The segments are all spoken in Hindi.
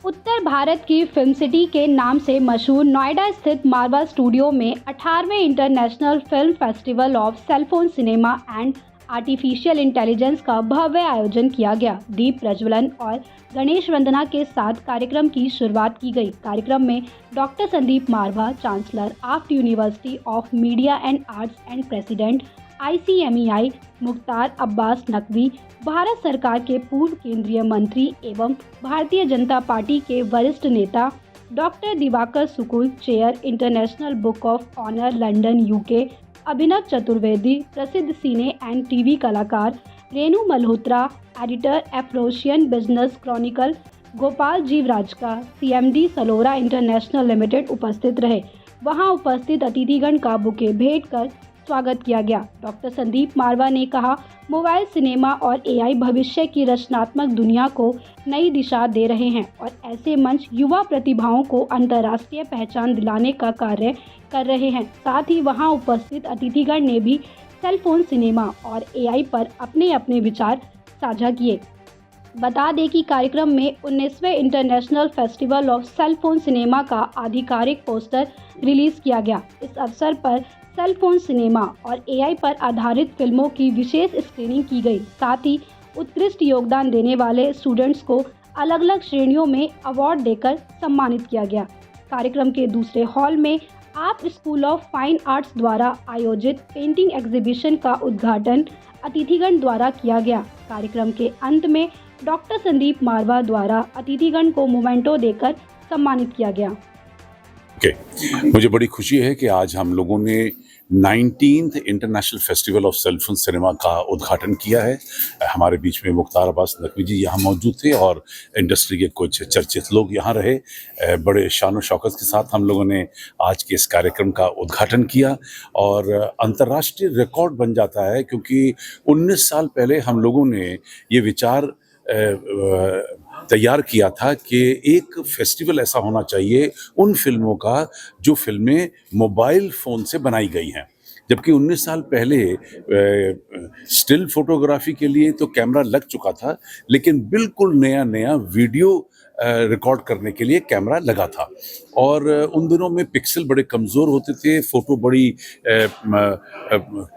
उत्तर भारत की फिल्म सिटी के नाम से मशहूर नोएडा स्थित मारवा स्टूडियो में 18वें international film festival of cellphone cinema and artificial intelligence का भव्य आयोजन किया गया। दीप प्रज्वलन और गणेश वंदना के साथ कार्यक्रम की शुरुआत की गई। कार्यक्रम में doctor Sandeep Marwah, chancellor AAFT university of media and arts and president ICMEI, Mukhtar Abbas Naqvi, Bharat सरकार के पूर्व केंद्रीय मंत्री एवं भारतीय जनता पार्टी के वरिष्ठ नेता doctor Diwakar Sukul, chair international book of honour London UK, Abhinav Chaturvedi, प्रसिद्ध सिने एंड TV कलाकार Renu Malhotra, editor Afro Asian business chronicle Gopal Jeevrajka, CMD Salora international limited उपस्थित रहे। वहां उपस्थित अतिथिगण का बुके भेंट कर स्वागत किया गया। डॉक्टर संदीप मारवा ने कहा, मोबाइल सिनेमा और AI भविष्य की रचनात्मक दुनिया को नई दिशा दे रहे हैं और ऐसे मंच युवा प्रतिभाओं को अंतर्राष्ट्रीय पहचान दिलाने का कार्य कर रहे हैं। साथ ही वहां उपस्थित अतिथिगण ने भी सेलफोन सिनेमा और AI पर अपने अपने विचार साझा किए। बता दें कि कार्यक्रम में 19वें international festival of cellphone cinema का आधिकारिक पोस्टर रिलीज किया गया। इस अवसर पर सेलफोन सिनेमा और AI पर आधारित फिल्मों की विशेष स्क्रीनिंग की गई। साथ ही उत्कृष्ट योगदान देने वाले स्टूडेंट्स को अलग अलग श्रेणियों में अवार्ड देकर सम्मानित किया गया। कार्यक्रम के दूसरे हॉल में आप स्कूल ऑफ फाइन आर्ट्स द्वारा आयोजित पेंटिंग एग्जीबिशन का उद्घाटन अतिथिगण द्वारा किया गया। कार्यक्रम के अंत में डॉक्टर संदीप मारवा द्वारा अतिथिगण को मोमेंटो देकर सम्मानित किया गया। मुझे बड़ी खुशी है कि आज हम लोगों ने 19th international festival of cellphone cinema का उद्घाटन किया है। हमारे बीच में मुख्तार अब्बास नकवी जी यहाँ मौजूद थे और इंडस्ट्री के कुछ चर्चित लोग यहाँ रहे। बड़े शान और शौकत के साथ हम लोगों ने आज के इस कार्यक्रम का उद्घाटन किया और अंतर्राष्ट्रीय रिकॉर्ड बन जाता है, क्योंकि 19 साल पहले हम लोगों ने ये विचार तैयार किया था कि एक फेस्टिवल ऐसा होना चाहिए उन फिल्मों का जो फिल्में मोबाइल फ़ोन से बनाई गई हैं। जबकि 19 साल पहले स्टिल फोटोग्राफी के लिए तो कैमरा लग चुका था, लेकिन बिल्कुल नया वीडियो रिकॉर्ड करने के लिए कैमरा लगा था। और उन दिनों में पिक्सल बड़े कमज़ोर होते थे, फ़ोटो बड़ी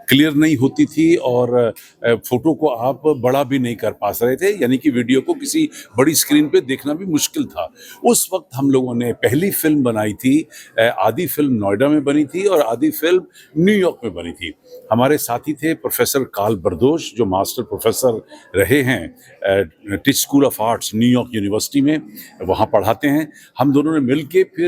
क्लियर नहीं होती थी और फ़ोटो को आप बड़ा भी नहीं कर पा रहे थे, यानी कि वीडियो को किसी बड़ी स्क्रीन पे देखना भी मुश्किल था। उस वक्त हम लोगों ने पहली फिल्म बनाई थी। आधी फिल्म नोएडा में बनी थी और आधी फिल्म न्यूयॉर्क में बनी थी। हमारे साथी थे प्रोफेसर कार्ल बर्दोश, जो मास्टर प्रोफेसर रहे हैं teach school of arts New York university में, वहाँ पढ़ाते हैं। हम दोनों ने मिल के फिर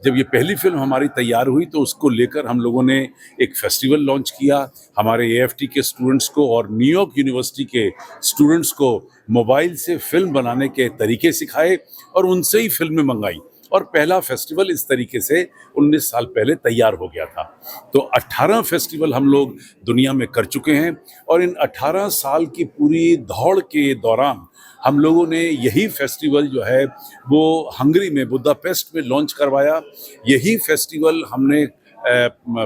जब ये पहली फिल्म हमारी तैयार हुई तो उसको लेकर हम लोगों ने एक फेस्टिवल लॉन्च किया। हमारे AFT के स्टूडेंट्स को और न्यूयॉर्क यूनिवर्सिटी के स्टूडेंट्स को मोबाइल से फिल्म बनाने के तरीके सिखाए और उनसे ही फिल्में मंगाई और पहला फेस्टिवल इस तरीके से 19 साल पहले तैयार हो गया था। तो 18 फेस्टिवल हम लोग दुनिया में कर चुके हैं और इन 18 साल की पूरी दौड़ के दौरान हम लोगों ने यही फेस्टिवल जो है वो हंगरी में बुदापेस्ट में लॉन्च करवाया। यही फेस्टिवल हमने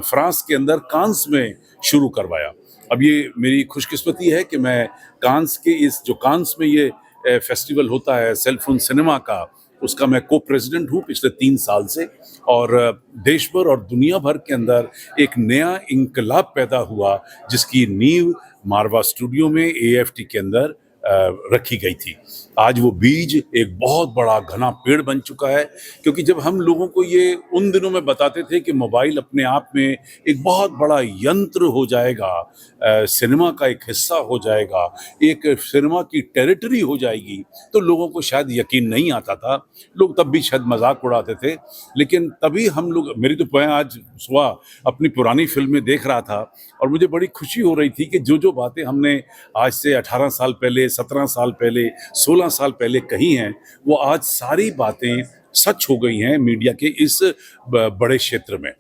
फ्रांस के अंदर कांस में शुरू करवाया। अब ये मेरी खुशकिस्मती है कि मैं कांस में ये फेस्टिवल होता है सेलफोन सिनेमा का, उसका मैं को-प्रेसिडेंट हूँ पिछले 3 साल से। और देश भर और दुनिया भर के अंदर एक नया इंकलाब पैदा हुआ जिसकी नींव मारवा स्टूडियो में AFT के अंदर रखी गई थी। आज वो बीज एक बहुत बड़ा घना पेड़ बन चुका है, क्योंकि जब हम लोगों को ये उन दिनों में बताते थे कि मोबाइल अपने आप में एक बहुत बड़ा यंत्र हो जाएगा, सिनेमा का एक हिस्सा हो जाएगा, एक सिनेमा की टेरिटरी हो जाएगी, तो लोगों को शायद यकीन नहीं आता था। लोग तब भी शायद मजाक उड़ाते थे, लेकिन तभी हम लोग, मेरी तो मैं आज सुबह अपनी पुरानी फिल्में देख रहा था और मुझे बड़ी खुशी हो रही थी कि जो बातें हमने आज से 18 साल पहले, 17 साल पहले, 16 साल पहले कही हैं, वो आज सारी बातें सच हो गई हैं मीडिया के इस बड़े क्षेत्र में।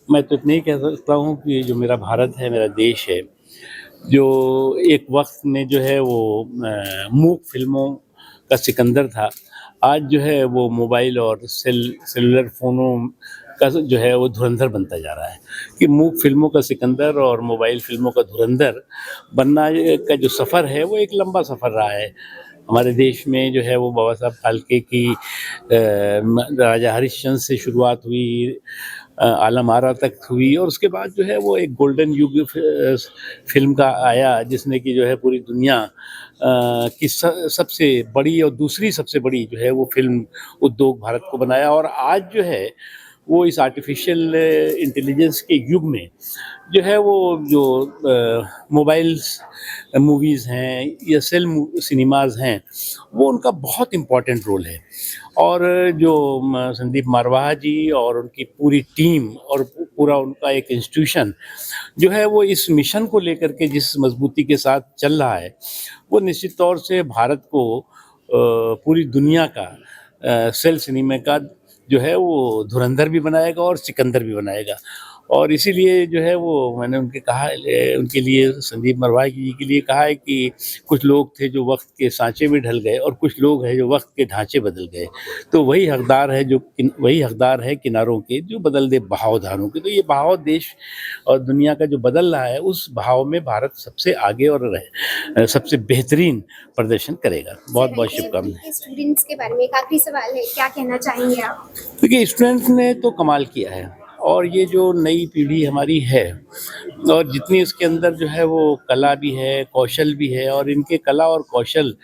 मैं तो इतना ही कह सकता हूँ कि जो मेरा भारत है, मेरा देश है, जो एक वक्त में जो है वो मूक फिल्मों का सिकंदर था, आज जो है वो मोबाइल और सेलुलर फ़ोनों का जो है वो धुरंधर बनता जा रहा है। कि मूक फिल्मों का सिकंदर और मोबाइल फिल्मों का धुरंधर बनना का जो सफ़र है वो एक लंबा सफ़र रहा है। हमारे देश में जो है वो बाबा साहब फाल्के की राजा हरिश्चंद्र से शुरुआत हुई, आलम आरा तक हुई, और उसके बाद जो है वो एक गोल्डन युग फिल्म का आया, जिसने कि जो है पूरी दुनिया की सबसे बड़ी और दूसरी सबसे बड़ी जो है वो फिल्म उद्योग भारत को बनाया। और आज जो है वो इस आर्टिफिशियल इंटेलिजेंस के युग में जो है वो जो मोबाइल्स मूवीज़ हैं या सेल सिनेमाज़ हैं, वो उनका बहुत इम्पोर्टेंट रोल है। और जो संदीप मारवाहा जी और उनकी पूरी टीम और पूरा उनका एक इंस्टीट्यूशन जो है वो इस मिशन को लेकर के जिस मजबूती के साथ चल रहा है, वो निश्चित तौर से भारत को पूरी दुनिया का सेल सिनेमा का जो है वो धुरंधर भी बनाएगा और सिकंदर भी बनाएगा। और इसीलिए जो है वो मैंने उनके लिए संदीप मारवाहा जी के लिए कहा है कि कुछ लोग थे जो वक्त के सांचे में ढल गए और कुछ लोग हैं जो वक्त के ढांचे बदल गए। तो वही हकदार है किनारों के जो बदल दे बहावधारों के। तो ये बहाव देश और दुनिया का जो बदल रहा है, उस बहाव में भारत सबसे आगे और सबसे बेहतरीन प्रदर्शन करेगा। बहुत बहुत शुभकामनाएं। स्टूडेंट्स के बारे में एक आखिरी सवाल है, क्या कहना चाहेंगे आप? देखिए, स्टूडेंट्स ने तो कमाल किया है, और ये जो नई पीढ़ी हमारी है और जितनी इसके अंदर जो है वो कला भी है, कौशल भी है, और इनके कला और कौशल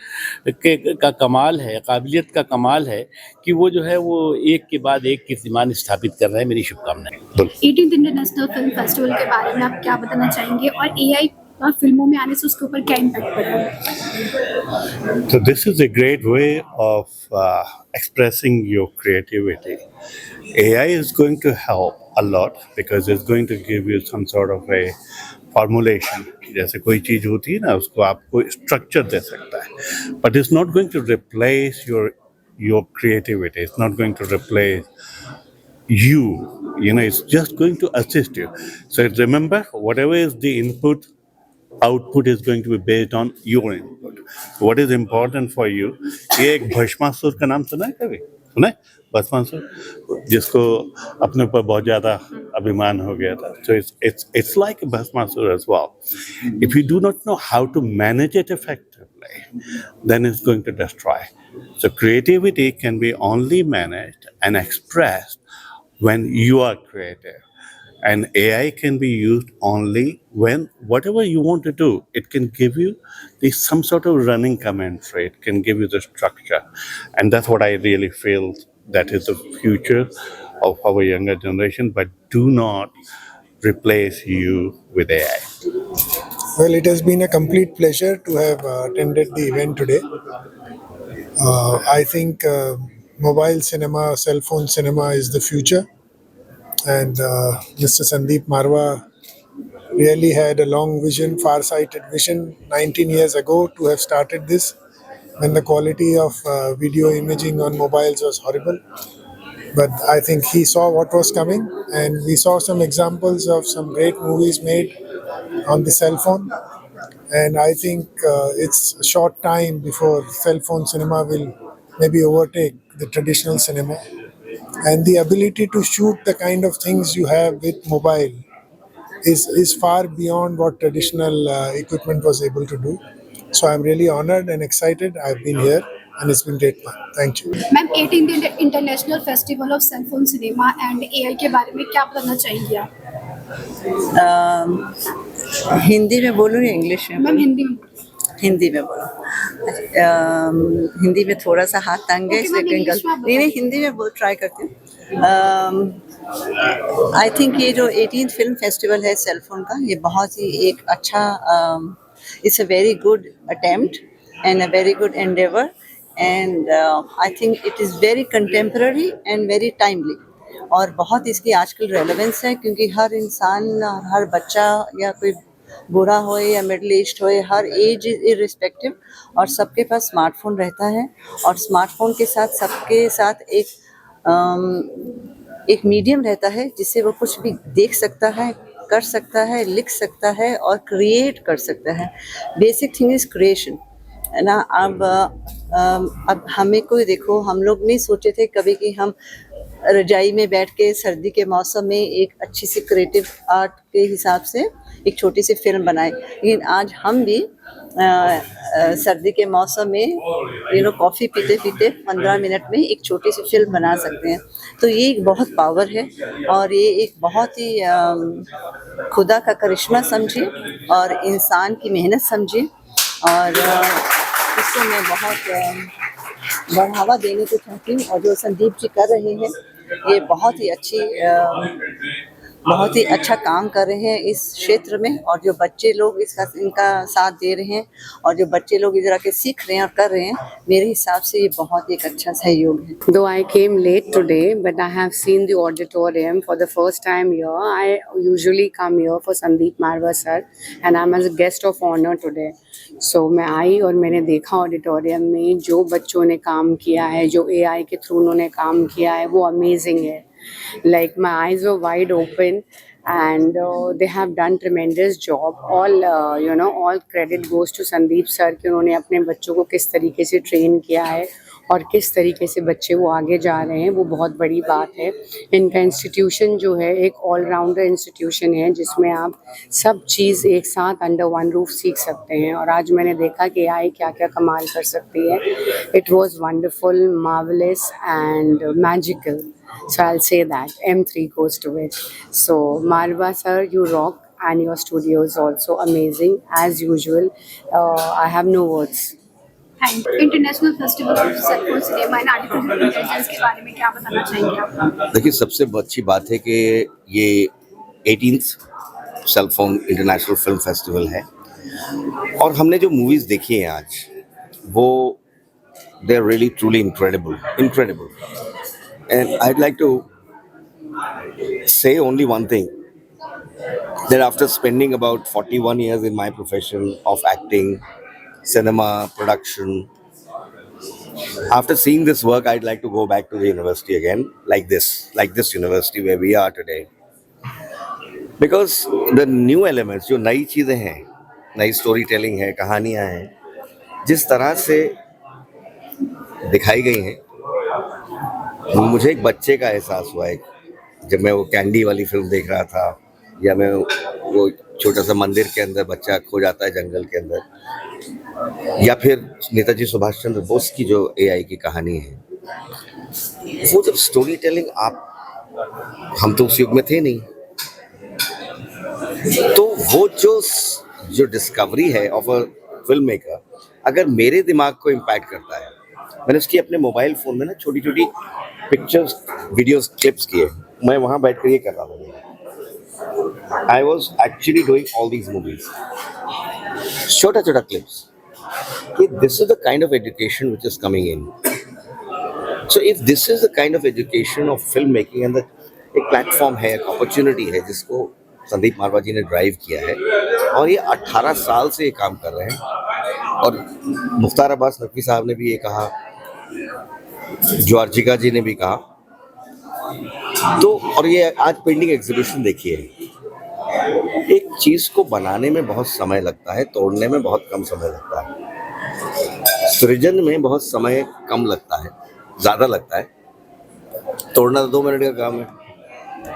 का कमाल है, काबिलियत का कमाल है कि वो जो है वो एक के बाद एक कीर्तिमान स्थापित कर रहे हैं। मेरी शुभकामनाएं। 18th इंटरनेशनल फिल्म फेस्टिवल के बारे में आप क्या बताना चाहेंगे, और एआई फिल्मों में आने से उसके ऊपर क्या इम्पैक्ट पड़ रहा है? So this is a great way of expressing your creativity. AI is going to help a lot because it's going to give you some sort of a formulation. जैसे कोई चीज होती है ना, उसको आपको स्ट्रक्चर दे सकता है, but it's not going to replace your creativity. It's not going to replace you. It's just going to assist you. So remember, whatever is the input, output is going to be based on your input. What is important for you? ये एक भस्मासुर का नाम सुना है कभी? सुना है भस्मासुर, जिसको अपने ऊपर बहुत ज़्यादा अभिमान हो गया था. So it's like a Bhasmasur as well. If you do not know how to manage it effectively, then it's going to destroy. So creativity can be only managed and expressed when you are creative. And AI can be used only when whatever you want to do, it can give you some sort of running commentary. It can give you the structure. And that's what I really feel that is the future of our younger generation. But do not replace you with AI. Well, it has been a complete pleasure to have attended the event today. I think mobile cinema, cell phone cinema is the future. And Mr. Sandeep Marwa really had a long vision, far-sighted vision 19 years ago to have started this when the quality of video imaging on mobiles was horrible. But I think he saw what was coming, and we saw some examples of some great movies made on the cell phone. And I think it's a short time before cell phone cinema will maybe overtake the traditional cinema. And the ability to shoot the kind of things you have with mobile is far beyond what traditional equipment was able to do. So I'm really honored and excited. I've been here and it's been great fun. Thank you. Ma'am, 18th international festival of cell phone cinema and AI के बारे में क्या बताना चाहेंगे आप? हिंदी में बोलूँ या इंग्लिश में? मैम, हिंदी में। हिंदी में बोलो। हिंदी में थोड़ा सा हाथ तंग है, इसलिए कहीं गलत नहीं, हिंदी में बोल ट्राई करती हूँ। आई थिंक ये जो 18th फिल्म फेस्टिवल है सेल फोन का, ये बहुत ही एक अच्छा, it's a very good attempt and a very good Endeavour, and I think it is very contemporary and very timely, और बहुत इसकी आजकल रेलेवेंस है, क्योंकि हर इंसान, हर बच्चा या कोई बूढ़ा हो या मिडिल एज्ड हो, हर एज इर्रिस्पेक्टिव, और सबके पास स्मार्टफोन रहता है, और स्मार्टफोन के साथ सबके साथ एक मीडियम रहता है जिससे वो कुछ भी देख सकता है, कर सकता है, लिख सकता है और क्रिएट कर सकता है। बेसिक थिंग इज़ क्रिएशन, है ना। अब हमें कोई देखो, हम लोग नहीं सोचे थे कभी कि हम रजाई में बैठ के सर्दी के मौसम में एक अच्छी सी क्रिएटिव आर्ट के हिसाब से एक छोटी सी फिल्म बनाए, लेकिन आज हम भी सर्दी के मौसम में कॉफ़ी पीते पीते 15 मिनट में एक छोटी सी फिल्म बना सकते हैं। तो ये एक बहुत पावर है और ये एक बहुत ही खुदा का करिश्मा समझिए और इंसान की मेहनत समझिए और इससे मैं बहुत बढ़ावा देने को चाहती हूँ। और जो संदीप जी कर रहे हैं ये बहुत ही अच्छा काम कर रहे हैं इस क्षेत्र में। और जो बच्चे लोग इनका साथ दे रहे हैं और जो बच्चे लोग इधर आके सीख रहे हैं और कर रहे हैं, मेरे हिसाब से ये बहुत एक अच्छा सहयोग है। Though I came late today, but I have seen the auditorium for the first time here. I usually come here for Sandeep Marwa sir, and I'm as a guest of honor today. So मैं आई और मैंने देखा ऑडिटोरियम में जो बच्चों ने काम किया है, जो AI के थ्रू उन्होंने काम किया है, वो अमेजिंग है. Like my eyes were wide open, and they have done tremendous job. All credit goes to Sandeep sir कि उन्होंने अपने बच्चों को किस तरीके से ट्रेन किया है और किस तरीके से बच्चे वो आगे जा रहे हैं, वो बहुत बड़ी बात है. इनका इंस्टीट्यूशन जो है एक ऑलराउंडर इंस्टीट्यूशन है जिसमें आप सब चीज़ एक साथ अंडर वन रूफ सीख सकते हैं. और आज मैंने देखा कि AI क्या क्या कमाल कर सकती है. It was wonderful, marvellous and magical. So I'll say that M3 goes to it. So Marwa sir, you rock, and your studio is also amazing as usual. I have no words. Thank you. International festival of cellphone cinema and artificial intelligence के बारे में क्या बताना चाहेंगे आप? देखिए, सबसे अच्छी बात है कि ये 18th cellphone international film festival है और हमने जो मूवीज़ देखी हैं आज वो they are really truly incredible. And I'd like to say only one thing, that after spending about 41 years in my profession of acting, cinema, production, after seeing this work, I'd like to go back to the university again, like this university where we are today. Because the new elements, जो नई चीज़ें हैं, नई स्टोरी टेलिंग है, कहानियाँ हैं, जिस तरह से दिखाई गई हैं, मुझे एक बच्चे का एहसास हुआ है जब मैं वो कैंडी वाली फिल्म देख रहा था, या मैं वो छोटा सा मंदिर के अंदर बच्चा खो जाता है जंगल के अंदर, या फिर नेताजी सुभाष चंद्र बोस की जो AI की कहानी है, वो जब स्टोरी टेलिंग हम तो उस युग में थे नहीं, तो वो जो डिस्कवरी है ऑफ अ फिल्म मेकर अगर मेरे दिमाग को इम्पैक्ट करता है, मैंने उसकी अपने मोबाइल फ़ोन में ना छोटी छोटी पिक्चर्स, वीडियोस, क्लिप्स किए, मैं वहाँ बैठ कर ये कर रहा था. I was actually doing all these movies, छोटा छोटा क्लिप्स, कि this is the kind of education which is coming in. So if this is the kind of education of film making, and एक प्लेटफॉर्म है, एक अपॉर्चुनिटी है जिसको संदीप मारवा जी ने ड्राइव किया है, और ये 18 साल से ये काम कर रहे हैं. और मुख्तार अब्बास नकवी साहब ने भी ये कहा, ज्वार्जिका जी ने भी कहा, तो और ये आज पेंटिंग एग्जीबिशन देखिए, एक चीज़ को बनाने में बहुत समय लगता है, तोड़ने में बहुत कम समय लगता है, सृजन में बहुत समय कम लगता है, ज़्यादा लगता है. तोड़ना तो 2 मिनट का काम है,